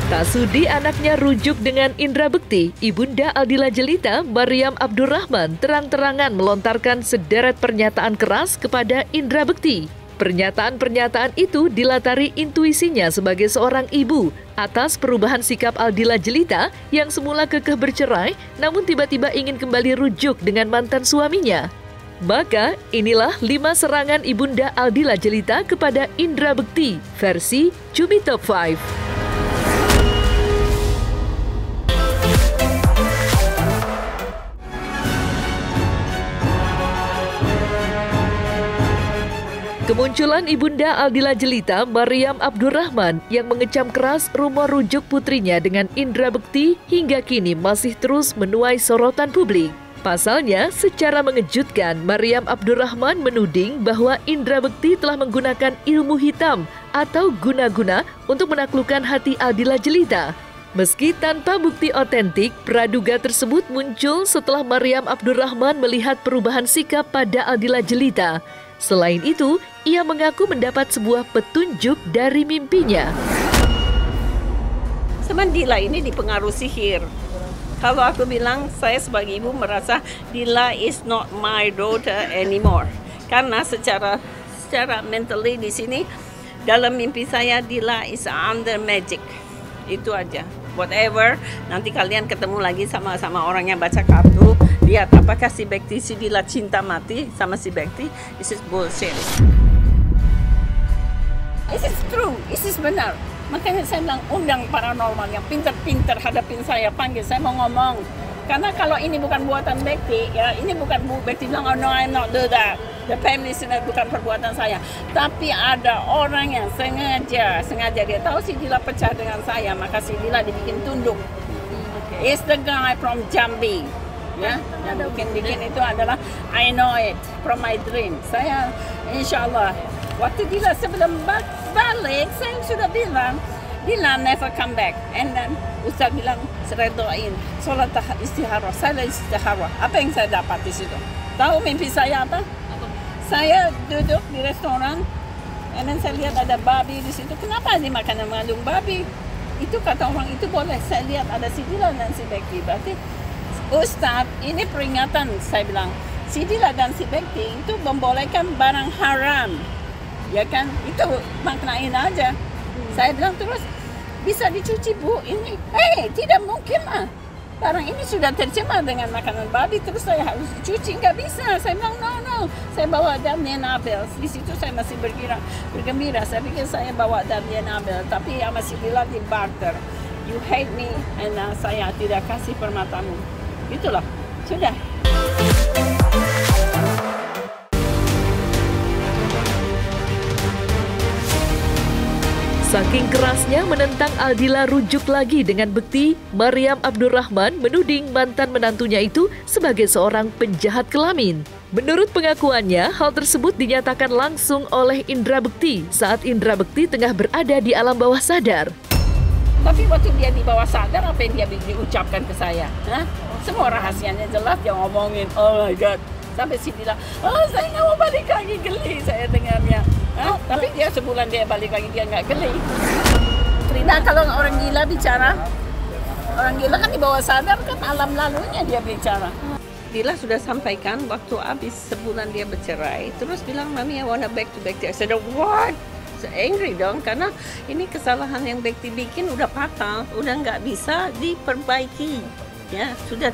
Tak sudi anaknya rujuk dengan indra bekti, Ibunda Aldila Jelita, Maryam Abdurrahman, terang-terangan melontarkan sederet pernyataan keras kepada indra bekti. Pernyataan-pernyataan itu dilatari intuisinya sebagai seorang ibu atas perubahan sikap Aldila Jelita yang semula kekeh bercerai, namun tiba-tiba ingin kembali rujuk dengan mantan suaminya. Maka inilah 5 serangan Ibunda Aldila Jelita kepada indra bekti versi Cumi Top 5. Kemunculan Ibunda Aldila Jelita, Maryam Abdurrahman, yang mengecam keras rumor rujuk putrinya dengan indra bekti hingga kini masih terus menuai sorotan publik. Pasalnya, secara mengejutkan, Maryam Abdurrahman menuding bahwa indra bekti telah menggunakan ilmu hitam atau guna-guna untuk menaklukkan hati Aldila Jelita. Meski tanpa bukti otentik, praduga tersebut muncul setelah Maryam Abdurrahman melihat perubahan sikap pada Aldila Jelita. Selain itu, ia mengaku mendapat sebuah petunjuk dari mimpinya. Sama Dila ini dipengaruhi sihir. Kalau aku bilang, saya sebagai ibu merasa Dila is not my daughter anymore. Karena secara mentally di sini, dalam mimpi saya Dila is under magic. Itu aja. Whatever, nanti kalian ketemu lagi sama orang yang baca kartu, lihat apakah si Bekti, si Dila cinta mati sama si Bekti. This is bullshit. This is true, this is benar. Makanya saya bilang undang paranormal yang pintar-pintar hadapin saya, panggil, saya mau ngomong. Karena kalau ini bukan buatan Bekti, ya ini bukan Bekti bilang, oh no, I'm not do that. The family sinner bukan perbuatan saya. Tapi ada orang yang sengaja dia tahu si Dila pecah dengan saya, maka si Dila dibikin tunduk. It's the guy from Jambi. Ya, yang bikin itu adalah I know it from my dream. Saya insya Allah waktu Dila sebelum balik saya sudah bilang Dila never come back. And then Ustaz bilang saya doain sholat istihara. Saya istihara. Apa yang saya dapat di situ? Tahu mimpi saya apa? Saya duduk di restoran, and then saya lihat ada babi di situ. Kenapa ini makanan mengandung babi? Itu kata orang itu boleh. Saya lihat ada si Dila dan si Bekti. Berarti Ustaz, ini peringatan, saya bilang. Si Dila dan si Bekti itu membolehkan barang haram. Ya kan? Itu maknain aja. Saya bilang terus, bisa dicuci bu ini? Tidak mungkin lah. Barang ini sudah tercemar dengan makanan babi, terus saya harus dicuci. Nggak bisa. Saya bilang, no. Saya bawa Damien Abel. Di situ saya masih bergembira. Saya pikir saya bawa Damien Abel. Tapi yang masih Dila di barter. You hate me, and saya tidak kasih permatamu. Itulah, sudah. Saking kerasnya menentang Aldila rujuk lagi dengan bekti, Maryam Abdurrahman menuding mantan menantunya itu sebagai seorang penjahat kelamin. Menurut pengakuannya, hal tersebut dinyatakan langsung oleh indra bekti saat indra bekti tengah berada di alam bawah sadar. Tapi waktu dia di bawah sadar, apa yang dia diucapkan ke saya? Semua rahasianya jelas, dia ngomongin, oh my God. Sampai si bilang, saya nggak mau balik lagi, geli saya dengarnya. Tapi dia sebulan dia balik lagi, dia nggak geli. Nah, kalau orang gila bicara, orang gila kan di bawah sadar kan alam lalunya dia bicara. Dila sudah sampaikan waktu habis sebulan dia bercerai, terus bilang, Mami, I wanna back to Bekti. I said, what? So angry dong, karena ini kesalahan yang Bekti bikin udah fatal, udah nggak bisa diperbaiki. Ya, sudah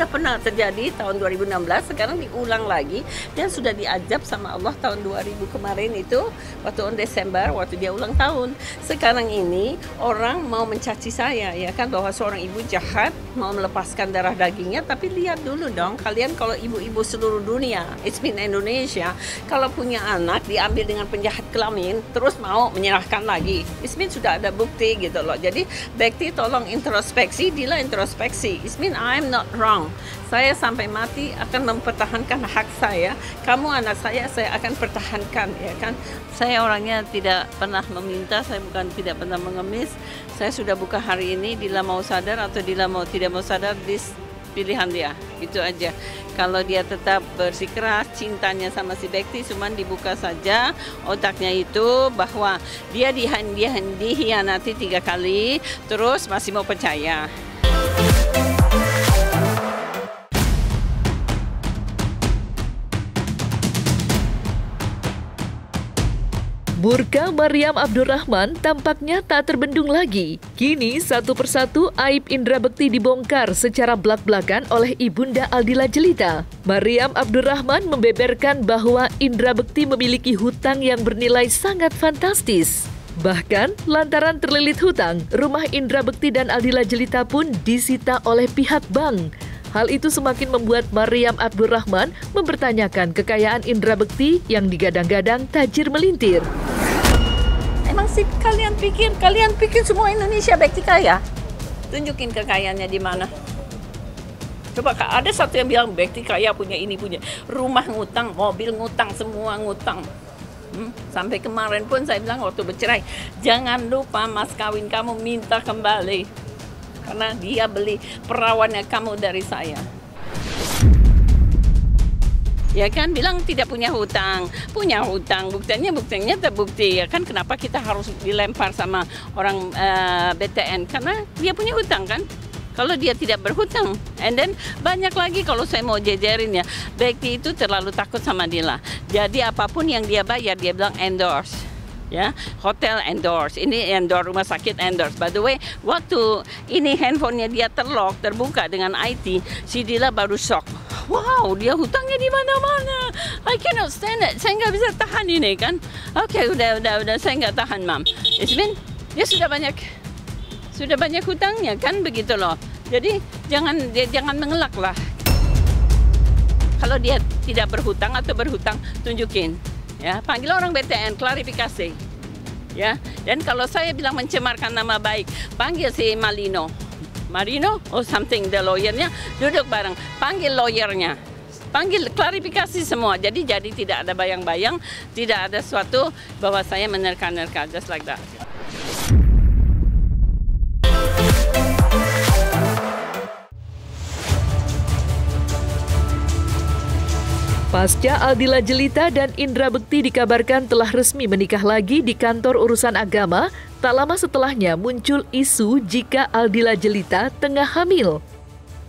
pernah terjadi tahun 2016, sekarang diulang lagi dan sudah diajab sama Allah tahun 2000 kemarin itu waktu Desember waktu dia ulang tahun. Sekarang ini orang mau mencaci saya, ya kan, bahwa seorang ibu jahat mau melepaskan darah dagingnya, tapi lihat dulu dong kalian, kalau ibu-ibu seluruh dunia, it's been Indonesia, kalau punya anak diambil dengan penjahat kelamin terus mau menyerahkan lagi, it's been sudah ada bukti gitu loh. Jadi Bekti tolong introspeksi, Dila introspeksi. It means I'm not wrong. Saya sampai mati akan mempertahankan hak saya. Kamu anak saya akan pertahankan, ya kan? Saya orangnya tidak pernah meminta, saya tidak pernah mengemis. Saya sudah buka hari ini, Dila mau sadar atau Dila tidak mau sadar, this pilihan dia, itu aja. Kalau dia tetap bersikeras cintanya sama si Bekti, cuman dibuka saja otaknya itu bahwa dia dihianati 3 kali, terus masih mau percaya. Murka Maryam Abdurrahman tampaknya tak terbendung lagi. Kini satu persatu aib Indra Bekti dibongkar secara belak-belakan oleh Ibunda Aldila Jelita. Maryam Abdurrahman membeberkan bahwa Indra Bekti memiliki hutang yang bernilai sangat fantastis. Bahkan lantaran terlilit hutang, rumah Indra Bekti dan Aldila Jelita pun disita oleh pihak bank. Hal itu semakin membuat Maryam Abdurrahman mempertanyakan kekayaan Indra Bekti yang digadang-gadang tajir melintir. Emang sih kalian pikir semua Indonesia Bekti kaya? Tunjukin kekayaannya di mana. Coba ada satu yang bilang Bekti kaya, punya ini, punya rumah ngutang, mobil ngutang, semua ngutang. Sampai kemarin pun saya bilang waktu bercerai, jangan lupa mas kawin kamu minta kembali. Karena dia beli perawannya kamu dari saya. Ya kan, bilang tidak punya hutang, buktinya terbukti. Ya kan, kenapa kita harus dilempar sama orang BTN? Karena dia punya hutang kan. Kalau dia tidak berhutang, and then banyak lagi kalau saya mau jejerin ya, Bekti itu terlalu takut sama Dila. Jadi apapun yang dia bayar, dia bilang endorse. Ya, hotel endorse, ini endorse, rumah sakit endorse. By the way, waktu ini handphonenya dia terbuka dengan IT, si Dila baru shock. Wow, dia hutangnya di mana-mana. I cannot stand it. Saya nggak bisa tahan ini kan. Oke, udah, saya nggak tahan, Mam. Ismin, dia sudah banyak hutangnya kan, begitu loh. Jadi jangan mengelak lah. Kalau dia tidak berhutang atau berhutang, tunjukin. Ya, panggil orang BTN, klarifikasi. Ya, dan kalau saya bilang mencemarkan nama baik, panggil si Marino, something, the lawyernya, duduk bareng, panggil lawyernya, panggil klarifikasi semua. Jadi tidak ada bayang-bayang, tidak ada suatu bahwa saya menerka-nerka, just like that. Pasca Aldila Jelita dan Indra Bekti dikabarkan telah resmi menikah lagi di kantor urusan agama, tak lama setelahnya muncul isu jika Aldila Jelita tengah hamil.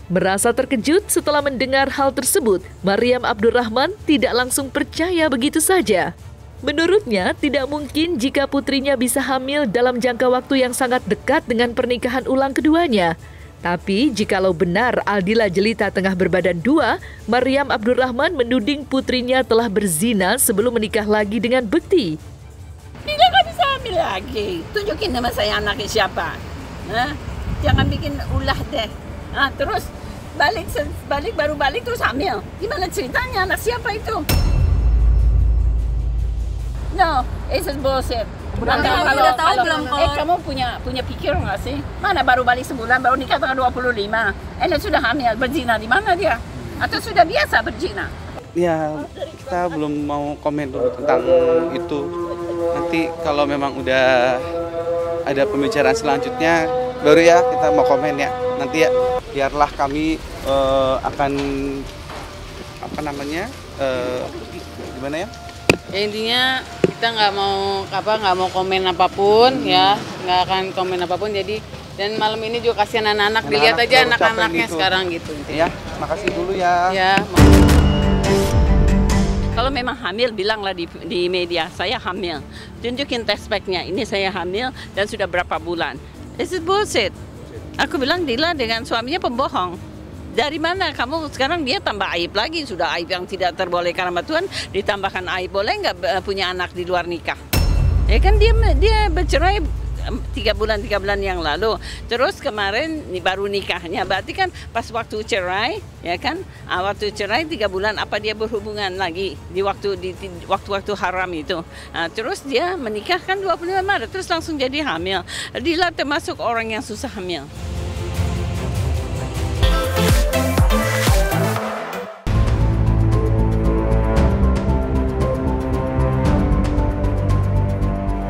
Merasa terkejut setelah mendengar hal tersebut, Maryam Abdurrahman tidak langsung percaya begitu saja. Menurutnya, tidak mungkin jika putrinya bisa hamil dalam jangka waktu yang sangat dekat dengan pernikahan ulang keduanya. Tapi, jikalau benar Aldila Jelita tengah berbadan 2, Maryam Abdurrahman menuding putrinya telah berzina sebelum menikah lagi dengan Bekti. Tidak kan bisa hamil lagi. Tunjukin nama saya anaknya siapa. Jangan bikin ulah deh. Terus baru balik terus hamil. Gimana ceritanya? Anak siapa itu? No, it's bullshit. Udah tahu belum kalau kamu punya pikir nggak sih? Mana baru balik sebulan, baru nikah tanggal 25. Sudah hamil, berzina di mana dia? Atau sudah biasa berzina? Ya, kita belum mau komen dulu tentang itu. Nanti kalau memang udah ada pembicaraan selanjutnya, baru ya kita mau komen ya. Nanti ya, biarlah kami akan gimana ya? ya intinya kita nggak mau komen apapun ya, nggak akan komen apapun. Jadi dan malam ini juga kasihan anak-anak, dilihat aja anak-anaknya sekarang gitu. Ya, makasih dulu ya. Ya. Kalau memang hamil, bilanglah di media, saya hamil. Tunjukin test pack-nya, ini saya hamil dan sudah berapa bulan. This is bullshit. Aku bilang Dila dengan suaminya pembohong. Dari mana kamu sekarang, dia tambah aib lagi, sudah aib yang tidak terbolehkan sama Tuhan, ditambahkan aib. Boleh nggak punya anak di luar nikah? Ya kan dia bercerai 3 bulan yang lalu, terus kemarin baru nikahnya, berarti kan pas waktu cerai, ya kan, waktu cerai 3 bulan apa dia berhubungan lagi di waktu haram itu. Terus dia menikah kan 25 Maret, terus langsung jadi hamil. Dila termasuk orang yang susah hamil.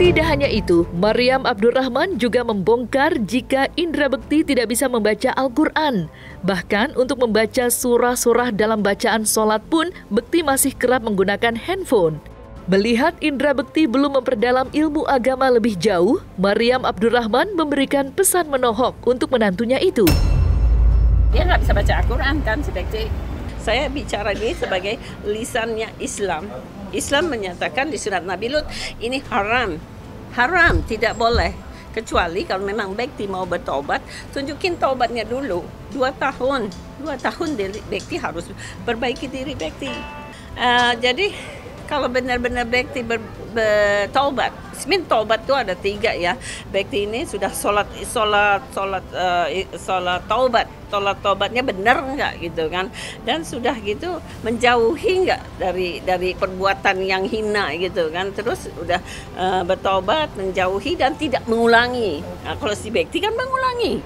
Tidak hanya itu, Maryam Abdurrahman juga membongkar jika Indra Bekti tidak bisa membaca Al-Quran. Bahkan untuk membaca surah-surah dalam bacaan sholat pun, Bekti masih kerap menggunakan handphone. Melihat Indra Bekti belum memperdalam ilmu agama lebih jauh, Maryam Abdurrahman memberikan pesan menohok untuk menantunya itu. Dia nggak bisa baca Al-Quran kan, si Bekti. Saya bicara ini sebagai lisannya Islam. Islam menyatakan di surat Nabi Lut, ini haram. Haram, tidak boleh. Kecuali kalau memang Bekti mau bertobat, tunjukin tobatnya dulu. 2 tahun. 2 tahun Bekti harus perbaiki diri Bekti. Jadi kalau benar-benar Bekti bertobat, sebenarnya tobat itu ada 3 ya. Bekti ini sudah sholat taubat. Sholat taubatnya benar enggak gitu kan, dan sudah gitu menjauhi enggak dari perbuatan yang hina gitu kan, terus udah bertobat, menjauhi dan tidak mengulangi. Nah, kalau si Bekti kan mengulangi.